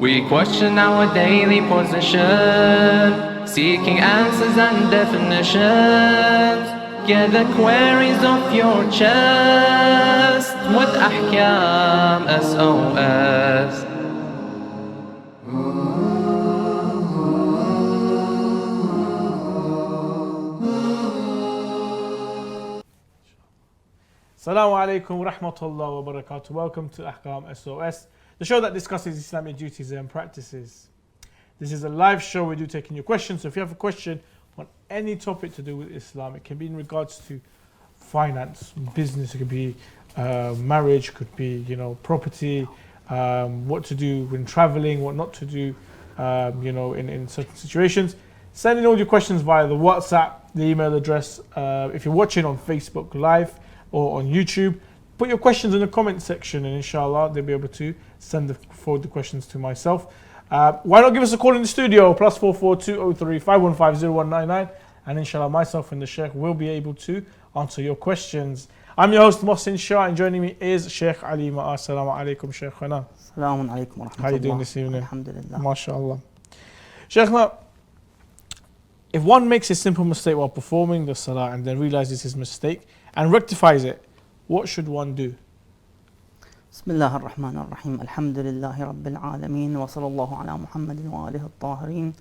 We question our daily position, seeking answers and definitions. Get the queries off your chest with Ahkam SOS. Assalamu alaikum wa rahmatullahi wa barakatuh. Welcome to Ahkam SOS, the show that discusses Islamic duties and practices. This is a live show. We do taking your questions. So if you have a question on any topic to do with Islam, it can be in regards to finance, business, it could be marriage, could be property, what to do when traveling, what not to do, in certain situations. Send in all your questions via the WhatsApp, the email address. If you're watching on Facebook Live or on YouTube, put your questions in the comment section and inshallah they'll be able to forward the questions to myself. Why not give us a call in the studio, +44 203 515 0199, and inshallah myself and the Sheikh will be able to answer your questions. I'm your host Mohsin Shah, and joining me is Sheikh Ali Ma'a. Assalamu alaikum, Sheikhana. Assalamu alaikum wa rahmatullah. How are you doing this evening? Alhamdulillah. MashaAllah. Sheikhna, if one makes a simple mistake while performing the Salah and then realizes his mistake and rectifies it, what should one do? Bismillah ar-Rahman ar-Rahim. Alhamdulillahi Rabbil Alameen. Wa sallallahu ala Muhammadin wa alihi al-Tahirin.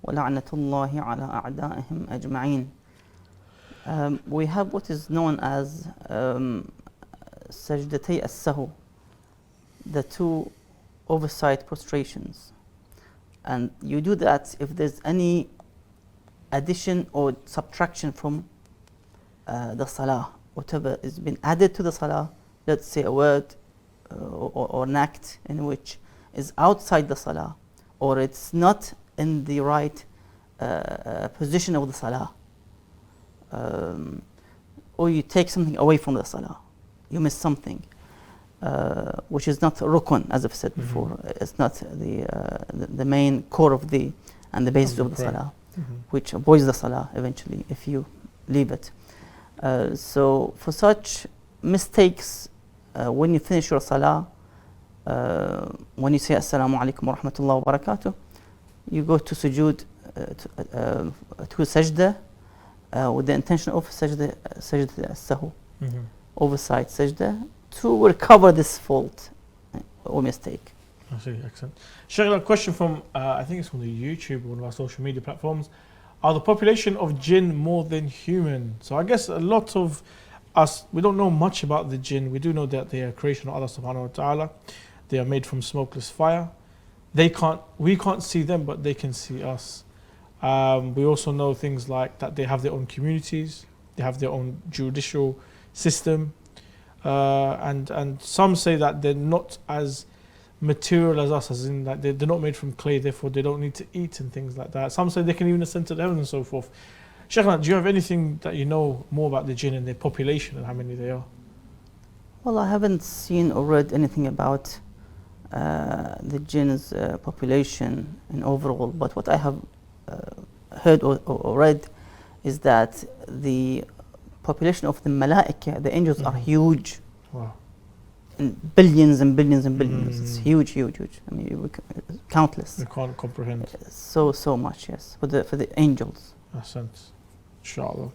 Wa la'natullahi ala a'da'ihim ajma'een. We have what is known as Sajdatay as-Sahu, the two oversight prostrations. And you do that if there's any addition or subtraction from the Salah. Whatever has been added to the Salah, let's say a word or an act in which is outside the Salah, or it's not in the right position of the Salah, or you take something away from the Salah, you miss something, which is not rukun, as I've said before. It's not the main core of the basis of the Salah, which avoids the Salah eventually if you leave it. So for such mistakes, when you finish your Salah, when you say Assalamu alaikum wa rahmatullahi wa barakatuh, you go to sujood, to sajda, with the intention of sajda as-sahu, oversight sajda, to recover this fault or mistake. I see, excellent. Shaykh, a question from, I think it's from the YouTube, one of our social media platforms. Are the population of Jinn more than human? So I guess a lot of us, we don't know much about the Jinn. We do know that they are a creation of Allah subhanahu wa ta'ala. They are made from smokeless fire. We can't see them, but they can see us. We also know things like that they have their own communities, they have their own judicial system, and some say that they're not as material as us, as in that they're not made from clay, therefore they don't need to eat and things like that. Some say they can even ascend to the heavens and so forth. Sheikhna, do you have anything that you know more about the Jinn and their population and how many they are? Well, I haven't seen or read anything about the Jinn's population in overall, but what I have heard or read is that the population of the Malaika, the angels, are huge. Wow. In billions and billions and billions. It's huge, huge, huge. I mean, countless. We can't comprehend. So much, yes, for the angels. Ahsant. Inshallah.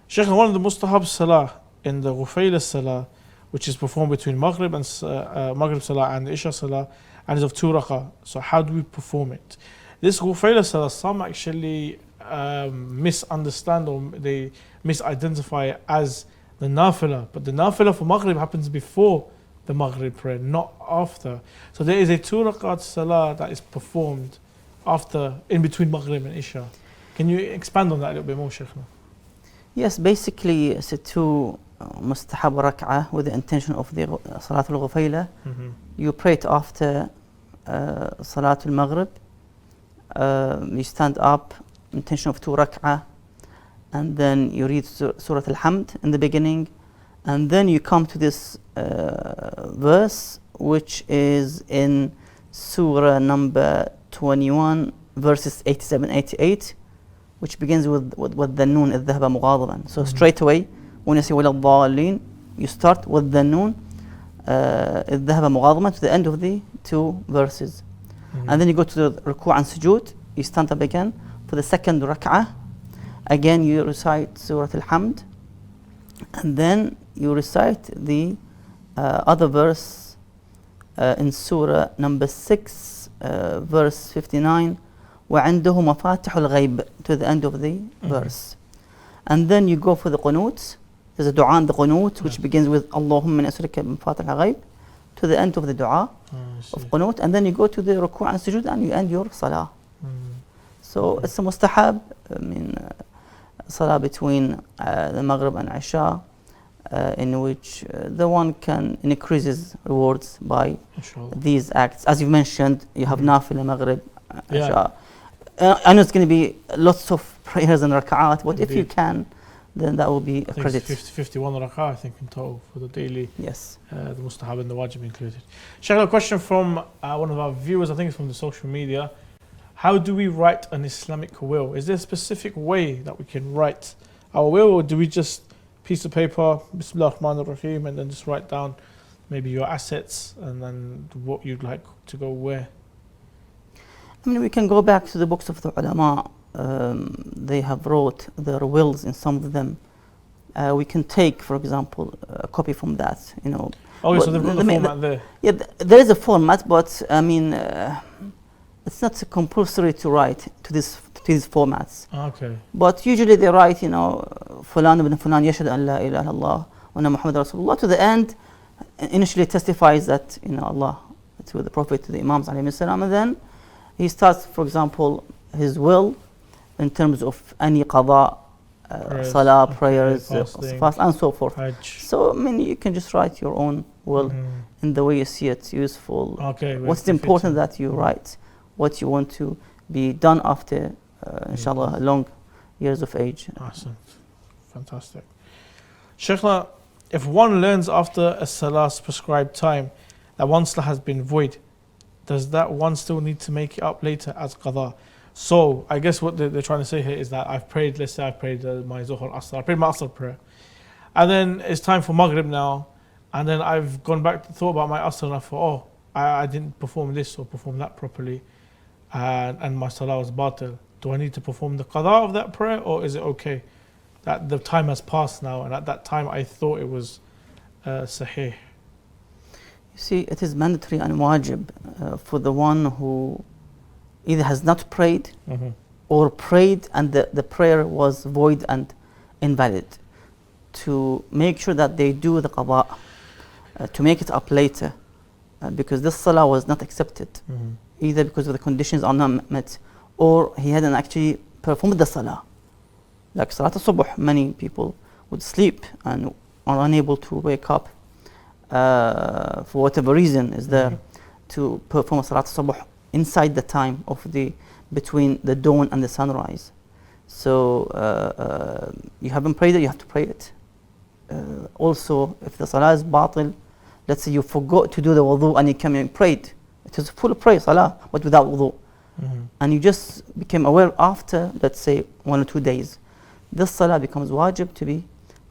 Shaykh, one of the mustahab salah in the Ghufayla salah, which is performed between Maghrib salah and Isha salah, and is of 2 rak'ah. So how do we perform it? This Ghufayla salah, some actually misunderstand or they misidentify it as the nafilah, but the nafilah for Maghrib happens before the Maghrib prayer, not after. So there is a 2 rakat salah that is performed in between Maghrib and Isha. Can you expand on that a little bit more, Sheikhna? Yes, basically it's a 2 mustahab rak'ah with the intention of the Salatul Ghufayla. You pray it after Salatul Maghrib. You stand up, intention of 2 rak'ah, and then you read Surah Al-Hamd in the beginning, and then you come to this verse which is in Surah number 21 verses 87-88, which begins with the noon إذ ذهب مغاضبا. So straight away when you say ولا الضالين, you start with the noon إذ ذهب مغاضبا to the end of the 2 verses. And then you go to the ruku' and sujood. You stand up again for the second rak'ah. Again, you recite Surah Al-Hamd. And then you recite the other verse in Surah number 6, verse 59. وعنده مفاتح الغيب, to the end of the verse. And then you go for the qunut. There's a dua in the qunut which begins with Allahumma nas'aluka mafatih al-ghayb to the end of the dua of qunut, and then you go to the ruku' and sujood and you end your salah. So it's a mustahab, I mean, salah between the maghrib and isha, in which the one can increase his rewards by these acts. As you mentioned, you have nafila, maghrib, isha. I know it's going to be lots of prayers and rak'at, but if you can, then that will be a credit. 51 rak'ah, I think, in total for the daily. Yes. The mustahab and the wajib included. Shaykh, a question from one of our viewers, I think it's from the social media. How do we write an Islamic will? Is there a specific way that we can write our will, or do we just piece of paper, Bismillah ar-Rahman ar-Rahim, and then just write down maybe your assets and then what you'd like to go where? I mean, we can go back to the books of the ulama. They have wrote their wills in some of them. We can take, for example, a copy from that, you know. Oh, so they've got the format there. Yeah, there is a format, but I mean, it's not compulsory to write to these formats. Okay. But usually they write, you know, Fulan ibn Fulan yashhadu an la ilaha illallah wa anna Muhammad Rasulullah, to the end. Initially testifies that, you know, Allah, to the Prophet, to the Imams alayhi salam, and then he starts, for example, his will in terms of any qada, salah, prayers, fast, and so forth. Hajj. So, I mean, you can just write your own will in the way you see it useful. Okay. What's important that you write what you want to be done after, inshallah, long years of age. Awesome. Fantastic. Shaykhna, if one learns after a salah's prescribed time that one salah has been void, does that one still need to make it up later as qada? So I guess what they're trying to say here is that I've prayed, let's say I've prayed my Zuhr, Asr, I prayed my Asr prayer, and then it's time for Maghrib now, and then I've gone back to thought about my Asr and I thought, oh, I didn't perform this or perform that properly, and my salah was batil. Do I need to perform the qada of that prayer, or is it okay that the time has passed now and at that time I thought it was sahih? You see, it is mandatory and wajib for the one who either has not prayed or prayed and the prayer was void and invalid, to make sure that they do the qada, to make it up later, because this salah was not accepted, either because of the conditions are not met or he hadn't actually performed the salah. Like Salat al-Subh, many people would sleep and are unable to wake up for whatever reason is there to perform Salat al-Subh inside the time of between the dawn and the sunrise. So you haven't prayed it, you have to pray it. Also, if the salah is batil, let's say you forgot to do the wudu and you came and prayed, it is full prayer salah but without wudu, and you just became aware after, let's say, 1 or 2 days, this salah becomes wajib to be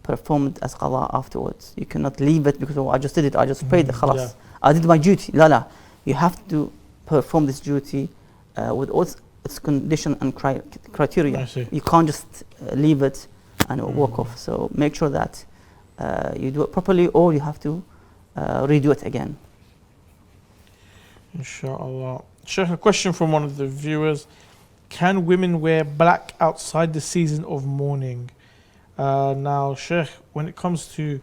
performed as qada afterwards. You cannot leave it because, oh, I just did it, I just prayed, khalas, I did my duty. La, you have to perform this duty with all its condition and criteria. You can't just leave it and walk off. So make sure that you do it properly, or you have to redo it again. Inshallah. Sheikh, a question from one of the viewers. Can women wear black outside the season of mourning? Now, Sheikh, when it comes to,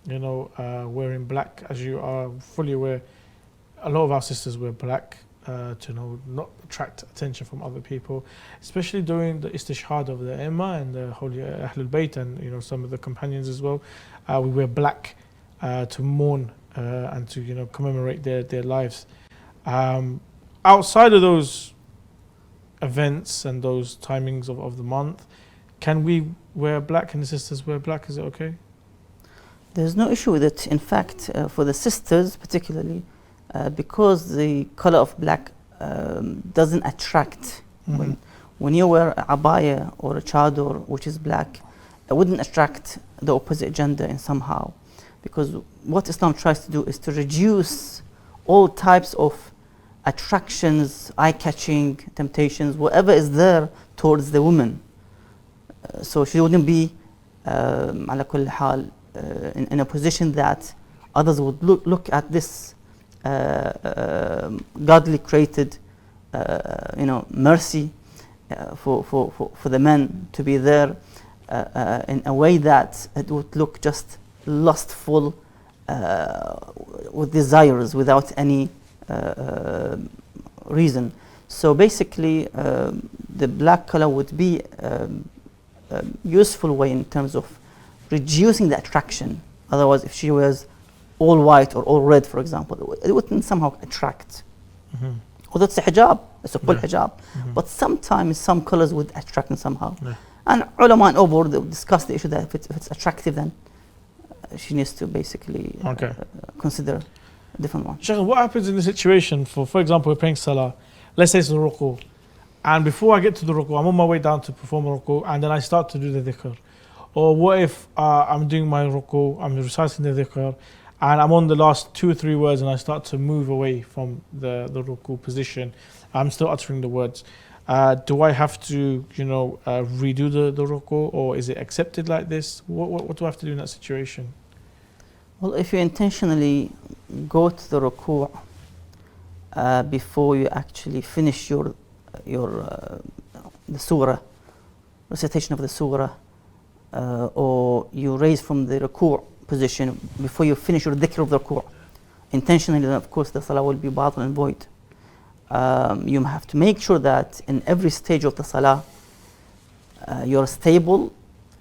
you know, wearing black, as you are fully aware, a lot of our sisters wear black to, you know, not attract attention from other people, especially during the istishhad of the Imam and the holy Ahlul Bayt and, you know, some of the companions as well. We wear black to mourn and to, you know, commemorate their lives. Outside of those events and those timings of the month, can we wear black? Can the sisters wear black? Is it okay? There's no issue with it. In fact, for the sisters particularly, because the color of black doesn't attract. When you wear a abaya or a chador which is black, it wouldn't attract the opposite gender in somehow, because what Islam tries to do is to reduce all types of attractions, eye-catching temptations, whatever is there towards the woman. So she wouldn't be على كل حال in a position that others would look at this godly created mercy for the men to be there in a way that it would look just lustful with desires without any reason. So basically the black color would be a useful way in terms of reducing the attraction. Otherwise, if she wears all white or all red, for example, it wouldn't somehow attract. Although it's a hijab, it's a full hijab, but sometimes some colors would attract them somehow. And ulama and over they discuss the issue that if it's attractive, then she needs to basically consider a different one. Sheikh, what happens in the situation for example, we're praying Salah, let's say it's a ruku, and before I get to the ruku, I'm on my way down to perform a ruku, and then I start to do the dhikr. Or what if I'm doing my ruku, I'm reciting the dhikr, and I'm on the last 2 or 3 words and I start to move away from the ruku position. I'm still uttering the words. Do I have to, redo the ruku, or is it accepted like this? What do I have to do in that situation? Well, if you intentionally go to the ruku before you actually finish the surah, recitation of the surah, or you raise from the ruku position before you finish your dhikr of the ruku, intentionally, then of course the salah will be batil and void. You have to make sure that in every stage of the salah you're stable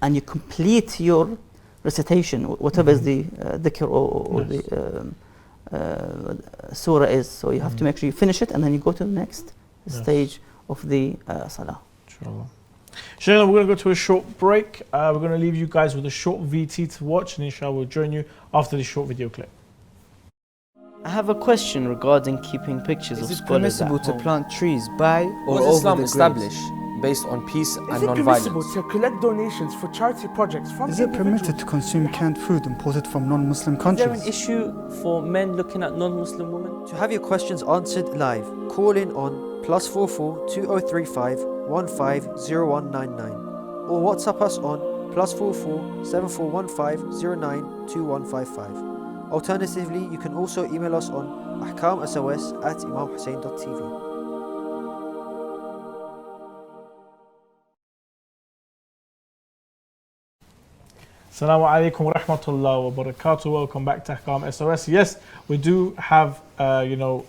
and you complete your recitation, whatever is the dhikr or the surah is. So you have to make sure you finish it and then you go to the next stage of the salah. Inshallah. Shayna, we're going to go to a short break. We're going to leave you guys with a short VT to watch, and inshallah we'll join you after this short video clip. I have a question regarding keeping pictures of Is it scholars at permissible to home. plant trees by or What over does Islam the establish graves? based on peace and Is it permissible non-violence? to collect donations for charity projects from Is it permitted individuals? to consume canned food imported from non-Muslim Is there an countries? issue for men looking at non-Muslim women? To have your questions answered live, call in on +44 2035 150199 or WhatsApp us on +44 7415 092155. Alternatively, you can also email us on Ahkam SOS at imamhussein.tv. Assalamu alaikum wa rahmatullahi wa barakatuh. Welcome back to Ahkam SOS. Yes, we do have,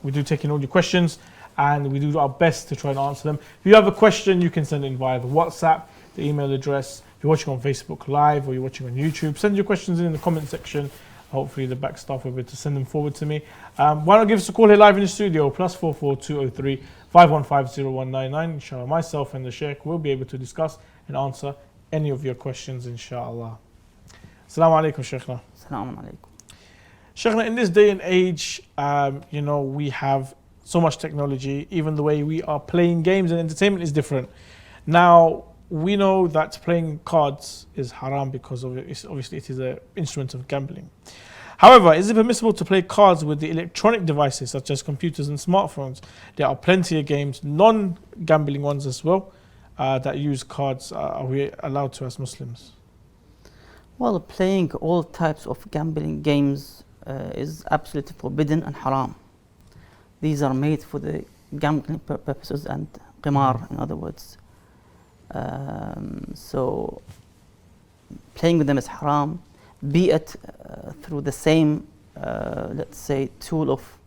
we do take in all your questions and we do our best to try and answer them. If you have a question, you can send it via the WhatsApp, the email address. If you're watching on Facebook Live or you're watching on YouTube, send your questions in the comment section. Hopefully the back staff will be able to send them forward to me. Why not give us a call here live in the studio, +44 203 515 0199. Inshallah, myself and the Sheikh will be able to discuss and answer any of your questions, inshallah. Assalamu alaikum, Sheikhna. Assalamu alaikum. Sheikhna, in this day and age, we have so much technology. Even the way we are playing games and entertainment is different. Now, we know that playing cards is haram because obviously it is an instrument of gambling. However, is it permissible to play cards with the electronic devices such as computers and smartphones? There are plenty of games, non-gambling ones as well, that use cards. Are we allowed to as Muslims? Well, playing all types of gambling games is absolutely forbidden and haram. These are made for the gambling purposes and qimar, in other words. So playing with them is haram, be it through the same, let's say, tool of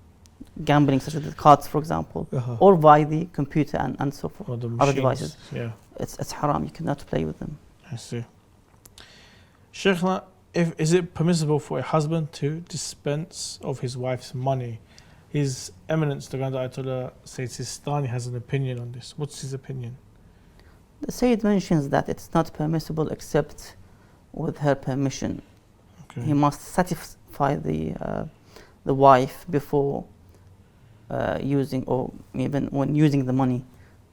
gambling, such as the cards, for example, or by the computer and so forth, Or the other machines, devices. yeah. It's haram. You cannot play with them. I see. Sheikhna, is it permissible for a husband to dispense of his wife's money? His Eminence, the Grand Ayatollah Sayyid Sistani, has an opinion on this. What's his opinion? The Sayyid mentions that it's not permissible except with her permission. Okay. He must satisfy the wife before using, or even when using the money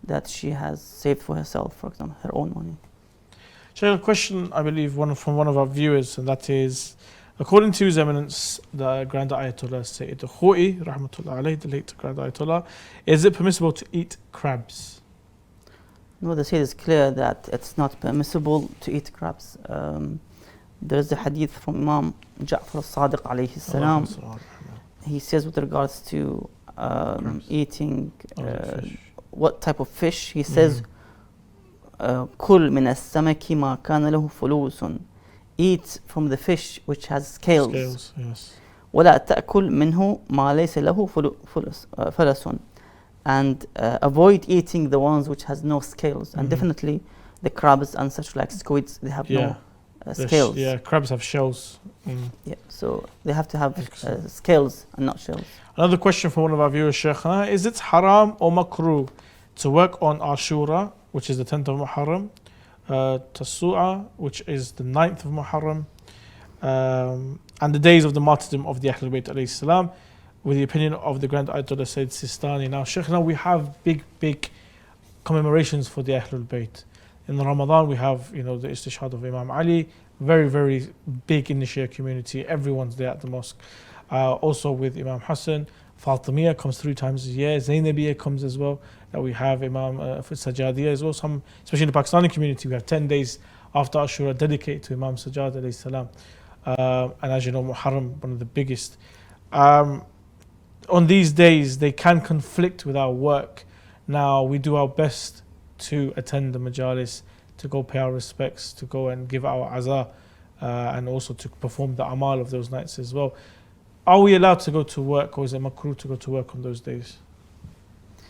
that she has saved for herself, for example, her own money. So a question, I believe, from one of our viewers, and that is, According to His Eminence, the Grand Ayatollah Sayyid Khoi, rahmatullah alayhi, the late Grand Ayatollah, is it permissible to eat crabs? No, the Sayyid is clear that it's not permissible to eat crabs. There is a hadith from Imam Ja'far al-Sadiq alayhi salam. He says with regards to eating what type of fish, he says, كُل مِنَ السَّمَكِ مَا كَانَ لَهُ فُلُوسٌ. Eat from the fish which has scales. Scales, yes. وَلَا تَأْكُل مِنْهُ مَا لَيْسَ لَهُ فَلَسٌ. And avoid eating the ones which has no scales. And definitely the crabs and such like squids, they have no scales. Crabs have shells. Yeah, so they have to have scales and not shells. Another question from one of our viewers, Shaykhana, is it haram or makruh to work on Ashura, which is the 10th of Muharram, Tasu'a, which is the 9th of Muharram, and the days of the martyrdom of the Ahlul Bayt alayhi salam, with the opinion of the Grand Ayatollah Sayyid Sistani. Now, Shaykhana, we have big commemorations for the Ahlul Bayt. In Ramadan, we have, the istishhad of Imam Ali, very big in the Shia community. Everyone's there at the mosque. Also with Imam Hussein, Fatimiyya comes 3 times a year. Zainabiyya comes as well. We have Imam Sajadiyya as well. Especially in the Pakistani community, we have 10 days after Ashura dedicated to Imam Sajjad alayhi salam. And as you know, Muharram, one of the biggest. On these days, they can conflict with our work. Now, we do our best to attend the majalis, to go pay our respects, to go and give our azah, and also to perform the amal of those nights as well. Are we allowed to go to work, or is it makruh to go to work on those days?